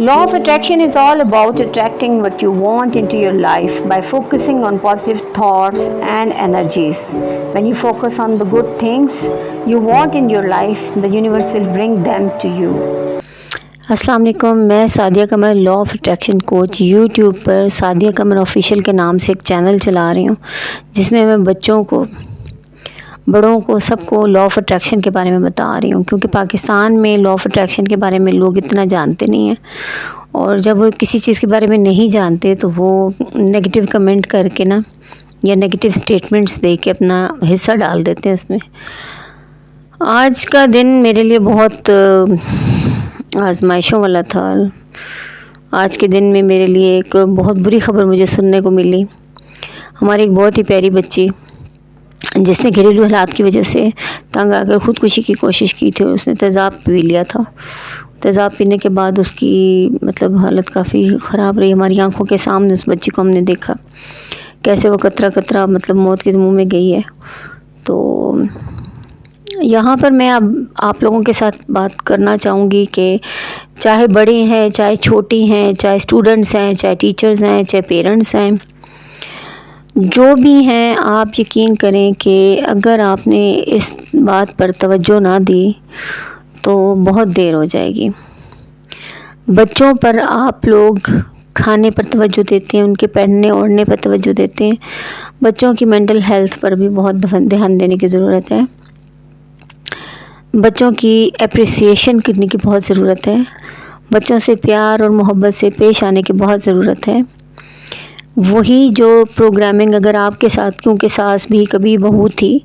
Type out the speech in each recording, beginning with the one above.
Law of attraction is all about attracting what you want into your life by focusing on positive thoughts and energies. When you focus on the good things you want in your life, the universe will bring them to you. अस्सलाम वालेकुम, मैं Sadia Qamar law of attraction coach YouTube पर सादिया कमर official के नाम से एक channel चला रही हूँ, जिसमें मैं बच्चों को, बड़ों को, सबको लॉ ऑफ अट्रैक्शन के बारे में बता रही हूँ। क्योंकि पाकिस्तान में लॉ ऑफ अट्रैक्शन के बारे में लोग इतना जानते नहीं हैं, और जब वो किसी चीज़ के बारे में नहीं जानते तो वो नेगेटिव कमेंट करके ना, या नेगेटिव स्टेटमेंट्स दे के अपना हिस्सा डाल देते हैं उसमें। आज का दिन मेरे लिए बहुत आजमाइशों वाला था। आज के दिन में मेरे लिए एक बहुत बुरी खबर मुझे सुनने को मिली। हमारी एक बहुत ही प्यारी बच्ची, जिसने घरेलू हालात की वजह से तंग आकर ख़ुदकुशी की कोशिश की थी, और उसने तेज़ाब पी लिया था। तेज़ाब पीने के बाद उसकी हालत काफ़ी ख़राब रही। हमारी आंखों के सामने उस बच्ची को हमने देखा कैसे वो कतरा कतरा मौत के मुंह में गई है। तो यहाँ पर मैं अब आप लोगों के साथ बात करना चाहूँगी कि चाहे बड़े हैं, चाहे छोटी हैं, चाहे स्टूडेंट्स हैं, चाहे टीचर्स हैं, चाहे पेरेंट्स हैं, जो भी हैं, आप यकीन करें कि अगर आपने इस बात पर तवज्जो ना दी तो बहुत देर हो जाएगी। बच्चों पर आप लोग खाने पर तवज्जो देते हैं, उनके पहनने ओढ़ने पर तवज्जो देते हैं। बच्चों की मेंटल हेल्थ पर भी बहुत ध्यान देने की ज़रूरत है। बच्चों की एप्रिसिएशन करने की बहुत ज़रूरत है। बच्चों से प्यार और मोहब्बत से पेश आने की बहुत ज़रूरत है। वही जो प्रोग्रामिंग अगर आपके साथ, क्योंकि सास भी कभी बहू थी,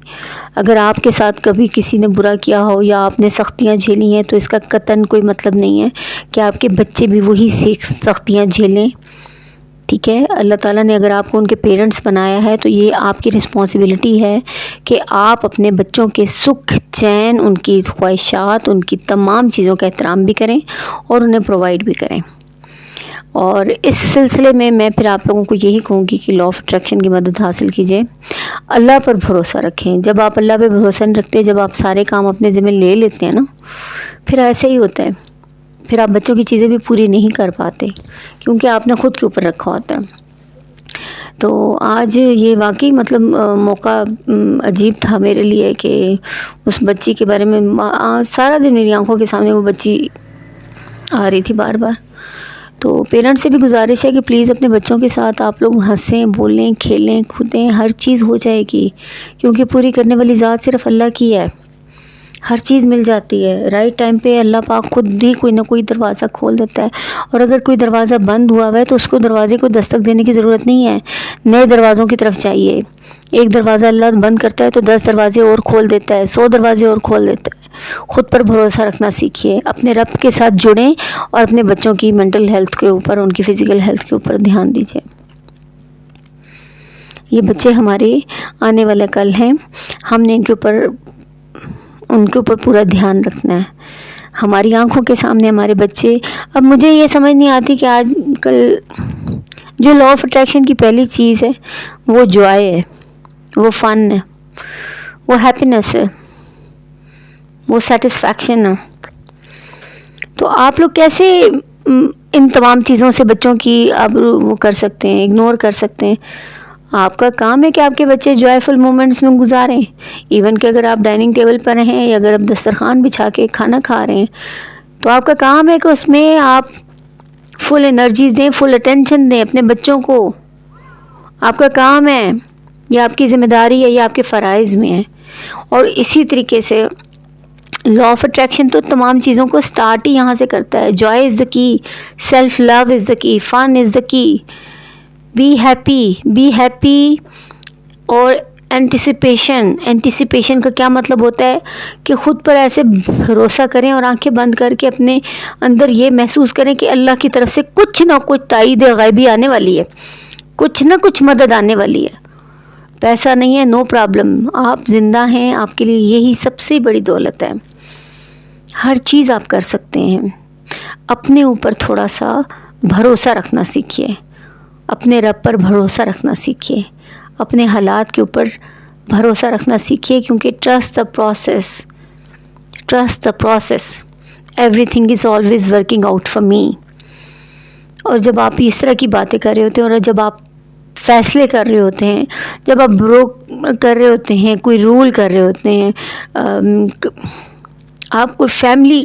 अगर आपके साथ कभी किसी ने बुरा किया हो या आपने सख्तियाँ झेली हैं, तो इसका कतन कोई मतलब नहीं है कि आपके बच्चे भी वही सख्तियाँ झेलें। ठीक है, अल्लाह ताला ने अगर आपको उनके पेरेंट्स बनाया है तो ये आपकी रिस्पॉन्सिबिलिटी है कि आप अपने बच्चों के सुख चैन, उनकी ख्वाहिशात, उनकी तमाम चीज़ों का एहतराम भी करें और उन्हें प्रोवाइड भी करें। और इस सिलसिले में मैं फिर आप लोगों को यही कहूँगी कि लॉ ऑफ अट्रैक्शन की मदद हासिल कीजिए। अल्लाह पर भरोसा रखें। जब आप अल्लाह पे भरोसा नहीं रखते, जब आप सारे काम अपने ज़िम्मे ले लेते हैं ना, फिर ऐसे ही होता है। फिर आप बच्चों की चीज़ें भी पूरी नहीं कर पाते, क्योंकि आपने ख़ुद के ऊपर रखा होता है। तो आज ये वाकई मौका अजीब था मेरे लिए कि उस बच्ची के बारे में सारा दिन मेरी आंखों के सामने वो बच्ची आ रही थी बार बार। तो पेरेंट्स से भी गुजारिश है कि प्लीज़ अपने बच्चों के साथ आप लोग हंसें, बोलें, खेलें, कूदें, हर चीज़ हो जाएगी, क्योंकि पूरी करने वाली ज़ात सिर्फ अल्लाह की है। हर चीज़ मिल जाती है राइट टाइम पे। अल्लाह पाक खुद ही कोई ना कोई दरवाज़ा खोल देता है, और अगर कोई दरवाज़ा बंद हुआ हुआ है तो उसको दरवाज़े को दस्तक देने की ज़रूरत नहीं है, नए दरवाज़ों की तरफ चाहिए। एक दरवाज़ा अल्लाह बंद करता है तो 10 दरवाजे और खोल देता है, 100 दरवाजे और खोल देता है। ख़ुद पर भरोसा रखना सीखिए, अपने रब के साथ जुड़ें और अपने बच्चों की मेंटल हेल्थ के ऊपर, उनकी फ़िज़िकल हेल्थ के ऊपर ध्यान दीजिए। ये बच्चे हमारे आने वाला कल हैं, हमने उनके ऊपर पूरा ध्यान रखना है। हमारी आंखों के सामने हमारे बच्चे। अब मुझे ये समझ नहीं आती कि आज कल जो लॉ ऑफ अट्रैक्शन की पहली चीज़ है वो जॉय है, वो फ़न है, वो हैप्पीनेस है, वो सेटिस्फैक्शन है। तो आप लोग कैसे इन तमाम चीज़ों से बच्चों की आप वो कर सकते हैं, इग्नोर कर सकते हैं? आपका काम है कि आपके बच्चे जॉयफुल मोमेंट्स में गुजारें। इवन कि अगर आप डाइनिंग टेबल पर हैं या अगर आप दस्तरखान बिछा के खाना खा रहे हैं, तो आपका काम है कि उसमें आप फुल एनर्जी दें, फुल अटेंशन दें अपने बच्चों को। आपका काम है, यह आपकी ज़िम्मेदारी है, यह आपके फ़राइज़ में है। और इसी तरीके से लॉ ऑफ अट्रैक्शन तो तमाम चीज़ों को स्टार्ट ही यहाँ से करता है। Joy is the key, self love is the key, fun is the key, be happy. और एंटिसिपेशन का क्या मतलब होता है कि ख़ुद पर ऐसे भरोसा करें और आंखें बंद करके अपने अंदर ये महसूस करें कि अल्लाह की तरफ से कुछ ना कुछ ताईद ग़ैबी आने वाली है, कुछ ना कुछ मदद आने वाली है। पैसा नहीं है, नो प्रॉब्लम, आप ज़िंदा हैं, आपके लिए यही सबसे बड़ी दौलत है। हर चीज़ आप कर सकते हैं। अपने ऊपर थोड़ा सा भरोसा रखना सीखिए, अपने रब पर भरोसा रखना सीखिए, अपने हालात के ऊपर भरोसा रखना सीखिए, क्योंकि trust the process, everything is always working out for me. اور جب آپ اس طرح کی باتیں کر رہے ہوتے ہیں اور جب آپ فیصلے کر رہے ہوتے ہیں، جب آپ بروک کر رہے ہوتے ہیں، کوئی رول کر رہے ہوتے ہیں، آپ کوئی فیملی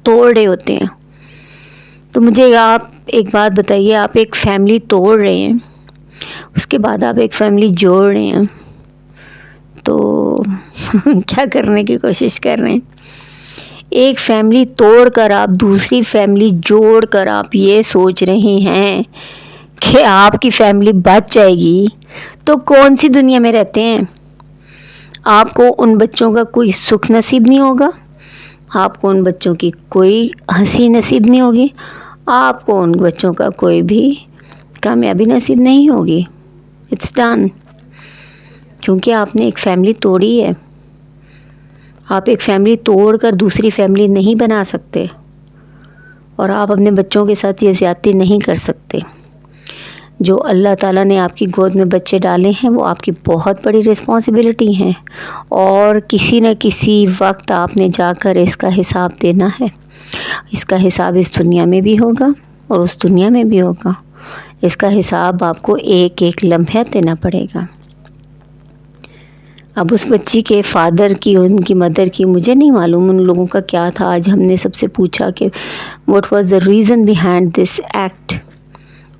توڑ رہے ہوتے ہیں، تو مجھے آپ ایک بات بتائیے، آپ ایک فیملی توڑ رہے ہیں، اس کے بعد آپ ایک فیملی جوڑ رہے ہیں، تو کیا کرنے کی کوشش کر رہے ہیں؟ ایک فیملی توڑ کر آپ دوسری فیملی جوڑ کر آپ یہ سوچ رہے ہیں کہ آپ کی فیملی بچ جائے گی، تو کون سی دنیا میں رہتے ہیں؟ آپ کو ان بچوں کا کوئی سکھ نصیب نہیں ہوگا، آپ کو ان بچوں کی کوئی ہنسی نصیب نہیں ہوگی، آپ کو ان بچوں کا کوئی بھی کامیابی نصیب نہیں ہوگی. It's done. کیونکہ آپ نے ایک فیملی توڑی ہے. آپ ایک فیملی توڑ کر دوسری فیملی نہیں بنا سکتے، اور آپ اپنے بچوں کے ساتھ یہ زیادتی نہیں کر سکتے. جو اللہ تعالیٰ نے آپ کی گود میں بچے ڈالے ہیں وہ آپ کی بہت بڑی رسپانسبلٹی ہیں، اور کسی نہ کسی وقت آپ نے جا کر اس کا حساب دینا ہے. اس کا حساب اس دنیا میں بھی ہوگا اور اس دنیا میں بھی ہوگا. اس کا حساب آپ کو ایک ایک لمحہ دینا پڑے گا. اب اس بچی کے فادر کی، ان کی مدر کی مجھے نہیں معلوم ان لوگوں کا کیا تھا. آج ہم نے سب سے پوچھا کہ what was the reason behind this act,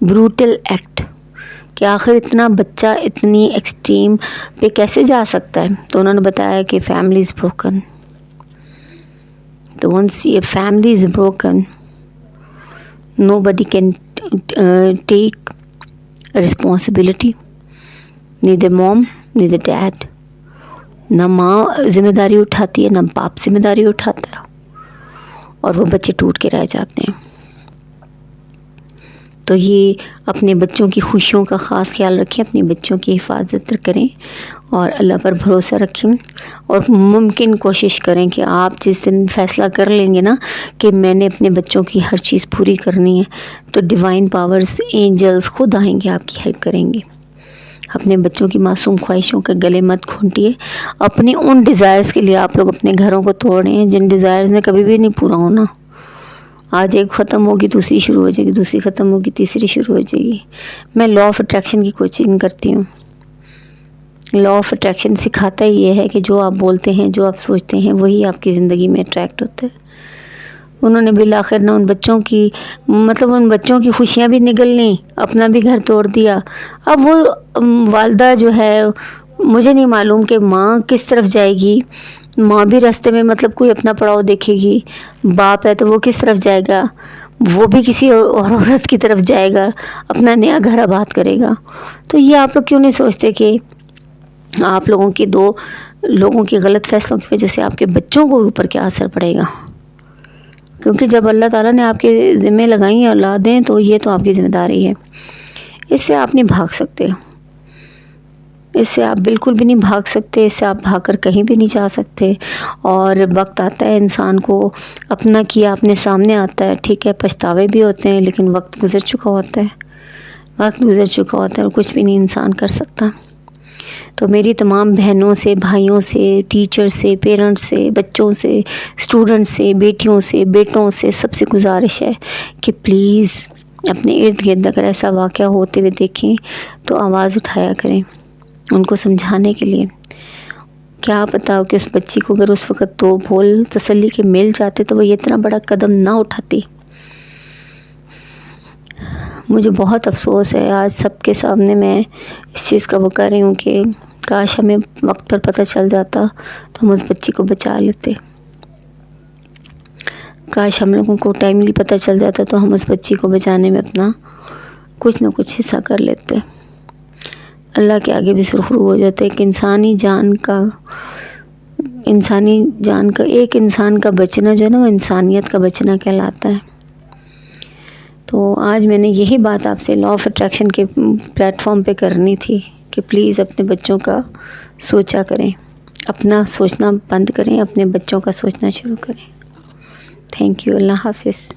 brutal act, کہ آخر اتنا بچہ اتنی ایکسٹریم پہ کیسے جا سکتا ہے. تو انہوں نے بتایا کہ فیملی از بروکن. تو ونس یہ family is broken, nobody can take responsibility, neither mom neither dad. نہ ماں ذمہ داری اٹھاتی ہے، نہ باپ ذمہ داری اٹھاتا ہے، اور وہ بچے ٹوٹ کے رہ جاتے ہیں. تو یہ اپنے بچوں کی خوشیوں کا خاص خیال رکھیں، اپنی بچوں کی حفاظت کریں، اور اللہ پر بھروسہ رکھیں، اور ممکن کوشش کریں کہ آپ جس دن فیصلہ کر لیں گے نا کہ میں نے اپنے بچوں کی ہر چیز پوری کرنی ہے، تو ڈیوائن پاورز، اینجلز خود آئیں گے، آپ کی ہیلپ کریں گے. اپنے بچوں کی معصوم خواہشوں کے گلے مت گھونٹیے. اپنے ان ڈیزائرز کے لیے آپ لوگ اپنے گھروں کو توڑ رہے ہیں جن ڈیزائرز نے کبھی بھی نہیں پورا ہونا. آج ایک ختم ہوگی دوسری شروع ہو جائے گی، دوسری ختم ہوگی تیسری شروع ہو جائے گی. میں لا آف اٹریکشن کی کوچنگ کرتی ہوں. لا آف اٹریکشن سکھاتا ہی یہ ہے کہ جو آپ بولتے ہیں، جو آپ سوچتے ہیں، وہی آپ کی زندگی میں اٹریکٹ ہوتا ہے. انہوں نے بالآخر نہ ان بچوں کی خوشیاں بھی نگل لیں، اپنا بھی گھر توڑ دیا. اب وہ والدہ جو ہے، مجھے نہیں معلوم کہ ماں کس طرف جائے گی. ماں بھی راستے میں کوئی اپنا پڑاؤ دیکھے گی. باپ ہے تو وہ کس طرف جائے گا؟ وہ بھی کسی اور عورت کی طرف جائے گا، اپنا نیا گھر آباد کرے گا. تو یہ آپ لوگ کیوں نہیں سوچتے کہ آپ لوگوں کے دو لوگوں کے غلط فیصلوں کی وجہ سے آپ کے بچوں کو اوپر کیا اثر پڑے گا؟ کیونکہ جب اللہ تعالیٰ نے آپ کے ذمہ لگائی ہیں اولادیں، تو یہ تو آپ کی ذمہ داری ہے. اس سے آپ نہیں بھاگ سکتے، اس سے آپ بالکل بھی نہیں بھاگ سکتے، اس سے آپ بھاگ کر کہیں بھی نہیں جا سکتے. اور وقت آتا ہے انسان کو اپنا کیا اپنے سامنے آتا ہے، ٹھیک ہے، پچھتاوے بھی ہوتے ہیں، لیکن وقت گزر چکا ہوتا ہے اور کچھ بھی نہیں انسان کر سکتا. تو میری تمام بہنوں سے، بھائیوں سے، ٹیچر سے، پیرنٹس سے، بچوں سے، اسٹوڈنٹس سے، بیٹیوں سے، بیٹوں سے، سب سے گزارش ہے کہ پلیز اپنے ارد گرد اگر ایسا واقعہ ہوتے ہوئے دیکھیں تو آواز اٹھایا کریں ان کو سمجھانے کے لیے. کیا پتا کہ اس بچی کو اگر اس وقت دو بول تسلی کے مل جاتے تو وہ یہ اتنا بڑا قدم نہ اٹھاتی. مجھے بہت افسوس ہے، آج سب کے سامنے میں اس چیز کا وہ کر رہی ہوں کہ کاش ہمیں وقت پر پتہ چل جاتا تو ہم اس بچی کو بچا لیتے. کاش ہم لوگوں کو ٹائملی پتہ چل جاتا تو ہم اس بچی کو بچانے میں اپنا کچھ نہ کچھ حصہ کر لیتے. اللہ کے آگے بھی سرخرو ہو جاتے. ایک انسانی جان کا ایک انسان کا بچنا جو ہے نا، وہ انسانیت کا بچنا کہلاتا ہے. تو آج میں نے یہی بات آپ سے لا آف اٹریکشن کے پلیٹ فارم پہ کرنی تھی کہ پلیز اپنے بچوں کا سوچا کریں، اپنا سوچنا بند کریں، اپنے بچوں کا سوچنا شروع کریں. Thank you. اللہ حافظ.